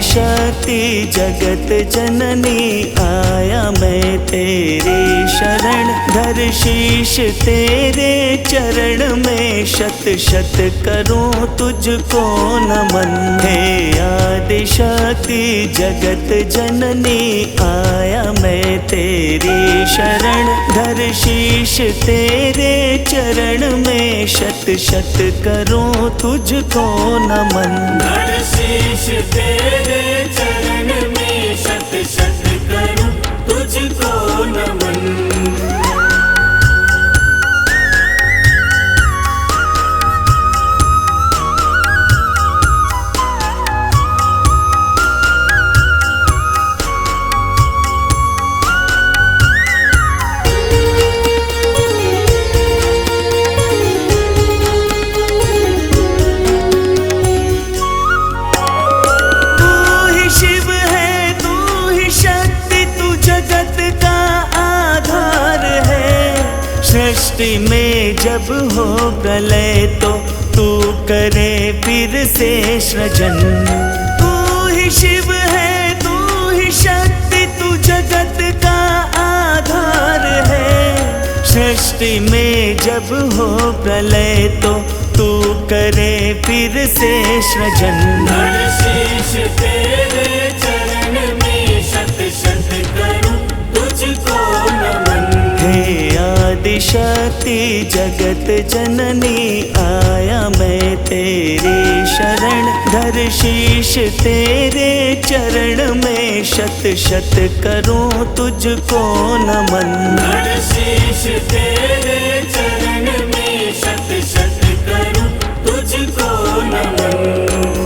आदिशक्ति जगत जननी आया मैं तेरी शरण, धर शीश तेरे चरण में शत शत करूं तुझको नमन। हे आदिशक्ति जगत जननी आया मैं तेरी शरण, धर शीश तेरे चरण में शत शत करूं तुझको नमन। धर शीश तेरे चरण में शत शत करूं तुझको नमन। सृष्टि में जब हो प्रलय तो तू करे फिर से सृजन। तू ही शिव है, तू ही शक्ति, तू जगत का आधार है। सृष्टि में जब हो प्रलय तो तू करे फिर से सृजन। धर शीश तेरे चरण में शत शत करूं तुझको नमन। हे आदिशक्ति जगत जननी आया मैं तेरी शरण, धर शीश तेरे चरण में शत शत करूं तुझको नमन। धर शीश तेरे चरण में शत शत करूं तुझको नमन।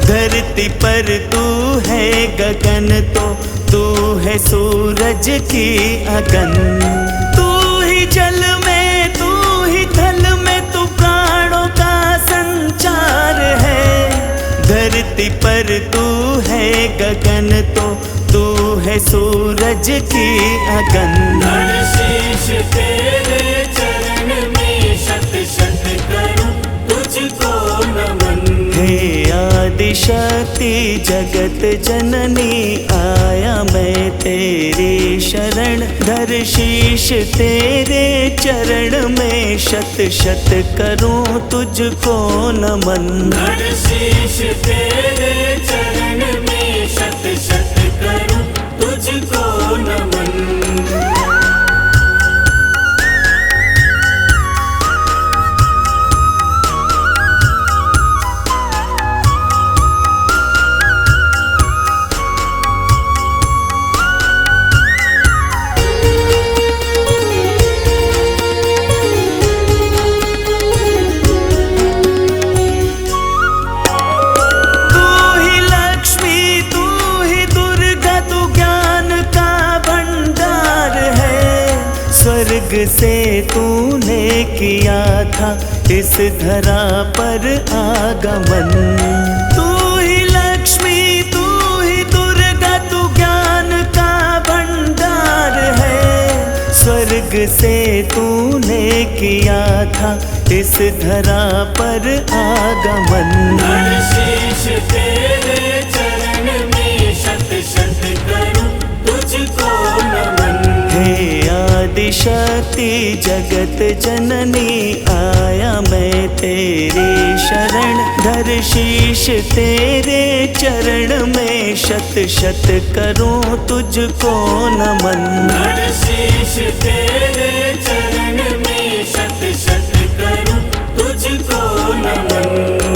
धरती पर तू है गगन तो तू है सूरज की अगन। तू ही जल में, तू ही थल में, तू प्राणों का संचार है। धरती पर तू है गगन तो तू है सूरज की अगन। धर शीश तेरे चरण में शत शत करूं तुझको नमन। हे आदिशक्ति जगत जननी आया मैं तेरी शरण, धर शीश तेरे चरण में शत शत करूं तुझको नमन। धर शीश तेरे चरण में शत शत करूं तुझको नमन। स्वर्ग से तूने किया था इस धरा पर आगमन। तू ही लक्ष्मी, तू ही दुर्गा, तू ज्ञान का भंडार है। स्वर्ग से तूने किया था इस धरा पर आगमन। धर शीश तेरे चरण में शत शत करूं तुझको नमन। हे आदिशक्ति जगत जननी आया मैं तेरी शरण, धर शीश तेरे चरण में शत शत करूं तुझको नमन। धर शीश तेरे चरण में शत शत करूं तुझको नमन।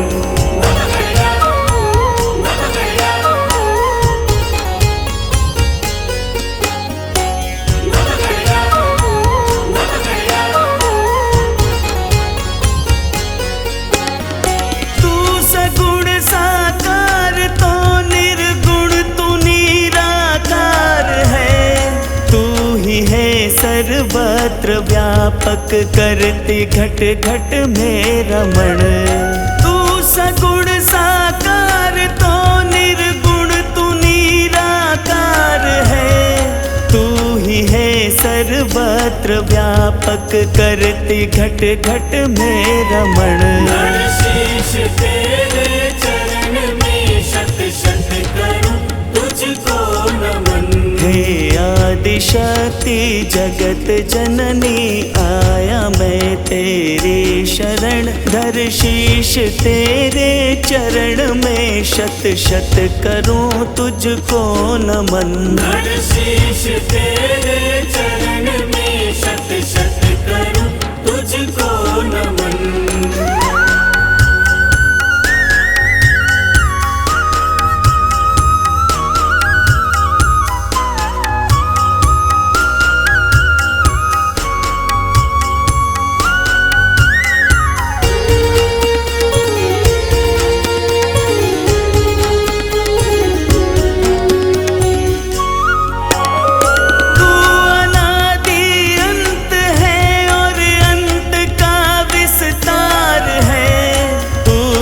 सर्वत्र व्यापक करते घट घट में रमण। तू सगुण साकार तो निर्गुण तू निराकार है। तू ही है सर्वत्र व्यापक करते घट घट में रमण। हर शीश तेरे चरण में शत शत करूं तुझको नमन। हे आदिशक्ति जगत जननी आया मैं तेरी शरण। धर शीश तेरे चरण में शत शत करूं तुझको नमन। हर शीश तेरे चरण में शत शत करूं तुझको नमन।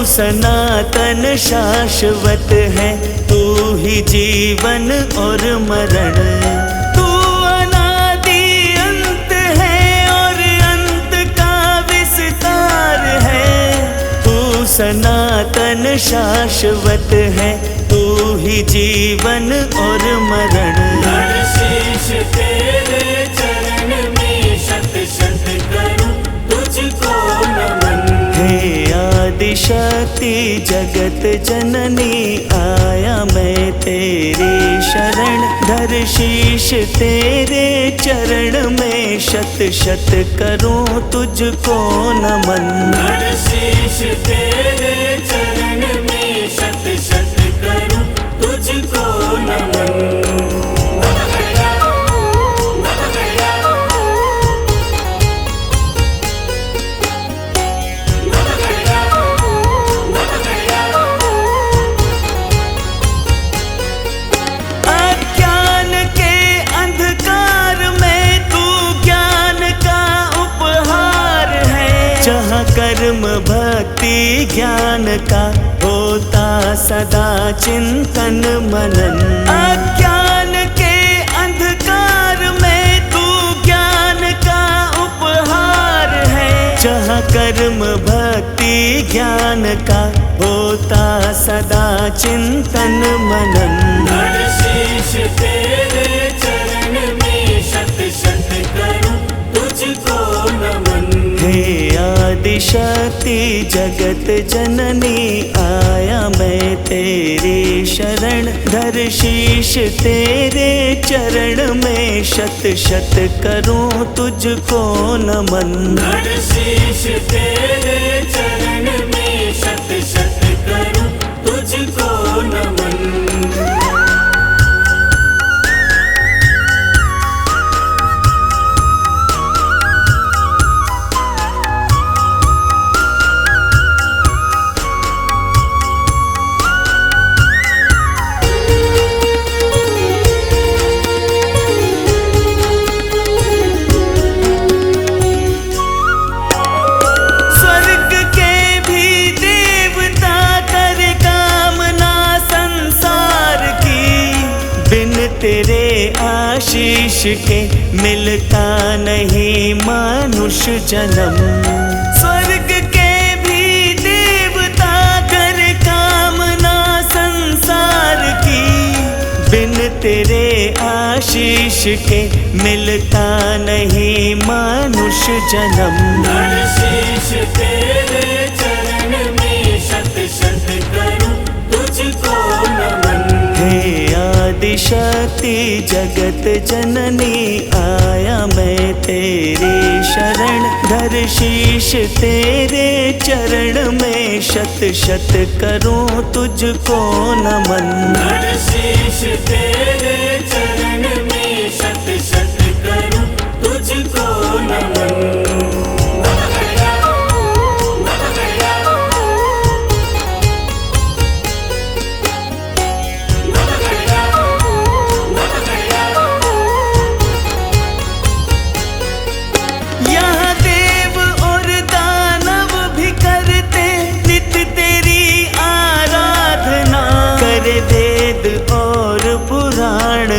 सनातन शाश्वत है तू ही जीवन और मरण। तू अनादि अंत है और अंत का विस्तार है। तू सनातन शाश्वत है तू ही जीवन और मरण। हर शीश तेरे चरण में शत शत करूं तुझको नमन। हे आदिशक्ति जगत जननी आया मैं तेरी शरण। धर शीश तेरे चरण में शत शत करूं तुझको नमन। हर शीश तेरे चरण में शत शत करूं तुझको नमन। कर्म भक्ति ज्ञान का होता सदा चिंतन मनन। अज्ञान के अंधकार में तू ज्ञान का उपहार है। जहाँ कर्म भक्ति ज्ञान का होता सदा चिंतन मनन। हर शीश तेरे चरण में शत शत करूं तुझको नमन। हे आदिशक्ति जगत जननी आया मैं तेरी शरण। धर शीश तेरे चरण में शत शत करूं तुझको नमन। हर शीश तेरे चरण में शत शत करूं तुझको नमन। तेरे आशीष के मिलता नहीं मनुष्य जन्म। स्वर्ग के भी देवता कर कामना संसार की। बिन तेरे आशीष के मिलता नहीं मनुष्य जन्म। हर शीश तेरे चरण में शत शत करूं तुझको नमन। हे आदिशक्ति जगत जननी आया मैं तेरी शरण। धर शीश तेरे चरण में शत शत करूं तुझको नमन। हर शीश तेरे चरण में शत शत करूं तुझको नमन।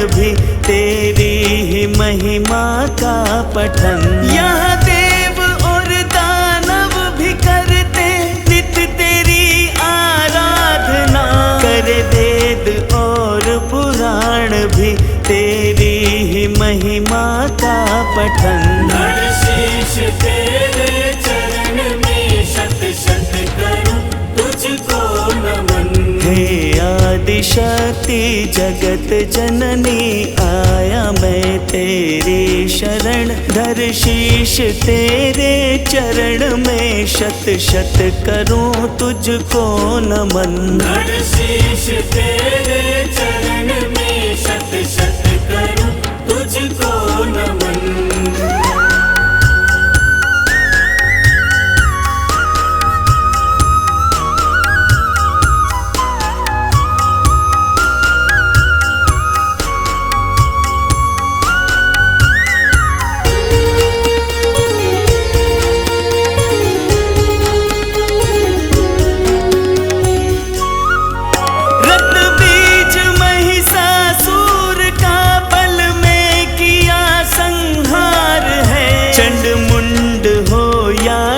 भी तेरी ही महिमा का पठन। यहाँ देव और दानव भी करते नित तेरी आराधना। करे वेद और पुराण भी तेरी ही महिमा का पठन। धड़ शीश तेरे चरण में शत शत करूं तुझको नमन। हे आदिशक्ति जगत जननी आया मैं तेरी शरण। धर शीश तेरे चरण में शत शत करूं तुझको नमन। धड़ शीश तेरे चरण में शत शत करूं तुझको नमन।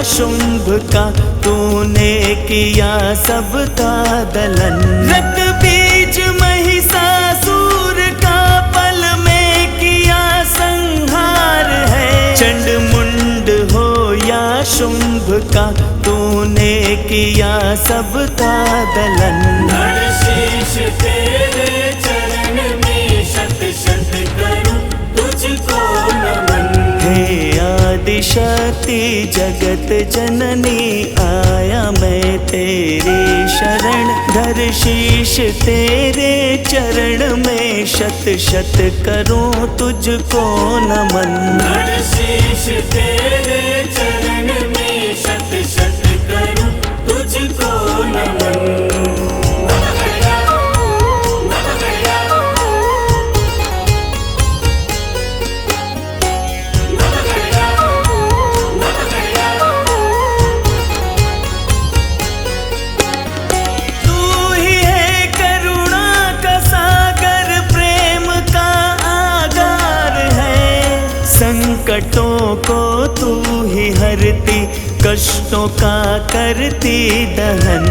शुंभ का तूने किया सबका दलन। रक्त बीज महिषासुर का पल में किया संहार है। चंड मुंड हो या शुंभ का तूने किया सबका दलन। धड़ शीश तेरे चरण में शत शत करूं तुझको नमन। हे आदिशक्ति जगत जननी आया मैं तेरी शरण। धर शीश तेरे चरण में शत शत करूं तुझको नमन। धड़ शीश तेरे चरण में शत शत करूं तुझको नमन। संकटों को तू ही हरती कष्टों का करती दहन।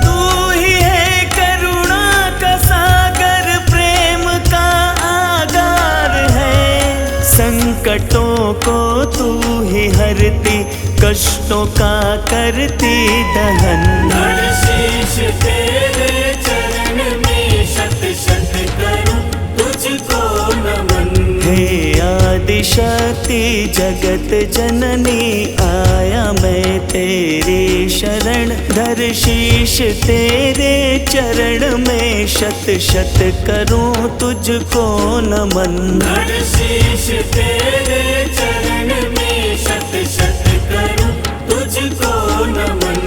तू ही है करुणा का सागर प्रेम का आगार है। संकटों को तू ही हरती कष्टों का करती दहन। धड़ शीश तेरे चरण में शत शत करूं तुझको नमन। हे आदिशक्ति जगत जननी आया मैं तेरी शरण। धर शीश तेरे चरण में शत शत करूं तुझको नमन। धड़ शीश तेरे चरण में शत शत करूं तुझको नमन।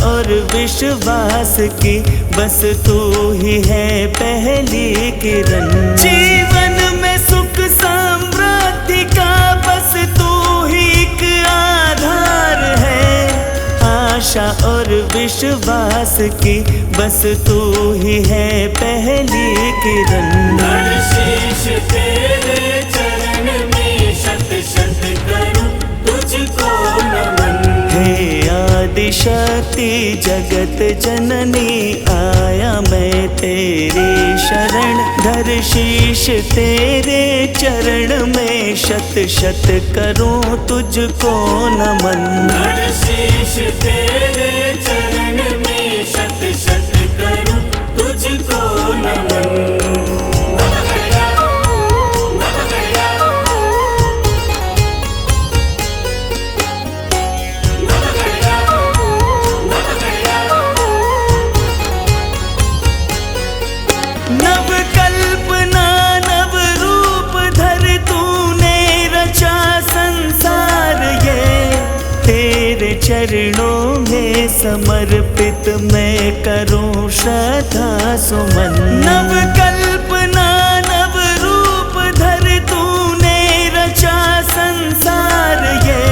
और विश्वास की बस तू ही है पहली किरण। जीवन में सुख समृद्धि का बस तू ही एक आधार है। आशा और विश्वास की बस तू ही है पहली किरण। धड़ शीश तेरे चरण में शत शत करूं तुझको नमन। हे आदिशक्ति जगत जननी आया मैं तेरी शरण। धर शीश तेरे चरण में शत शत करूं तुझको नमन। धड़ शीश तेरे चरण में शत शत करूं तुझको नमन। नव कल्पना नव रूप धर तूने रचा संसार ये, तेरे चरणों में समर्पित मैं करूं श्रद्धा सुमन। नव कल्पना नव रूप धर तूने रचा संसार ये,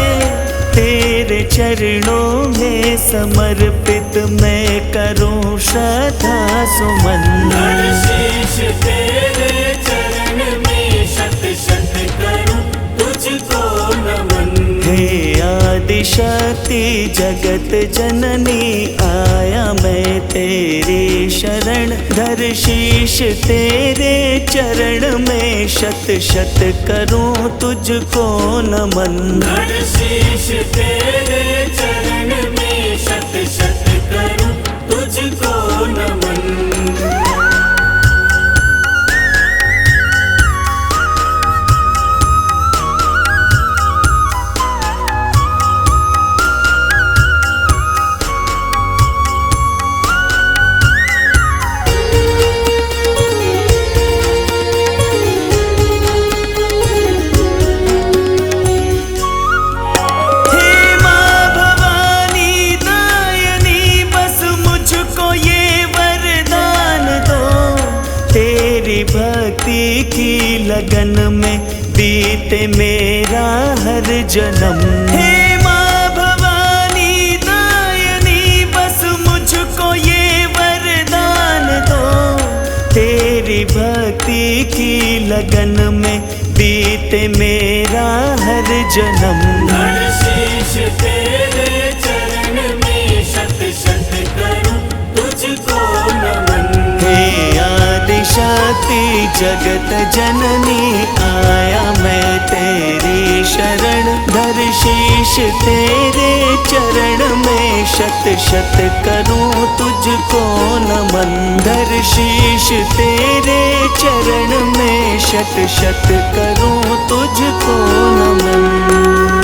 तेरे चरणों में समर्पित मैं करूं श्रद्धा सुमन। धर शीश तेरे चरण में शत शत करूं तुझको नमन। हे आदिशक्ति जगत जननी आया मैं तेरी शरण, धर शीश तेरे चरण में शत शत करूं तुझको नमन। धर शीश तेरे चरण में शत शत करूं तुझको नमन। भक्ति की लगन में बीते मेरा हर जन्म। हे माँ भवानी दायनी बस मुझको ये वरदान दो, तेरी भक्ति की लगन में बीते मेरा हर जन्म। धर शीश तेरे चरण में शत शत करूं तुझको नमन। हे आदिशक्ति जगत जननी आया मैं तेरी शरण, धर शीश तेरे चरण में शत शत करूं तुझको नमन। धर शीश तेरे चरण में शत शत करूं तुझको नमन।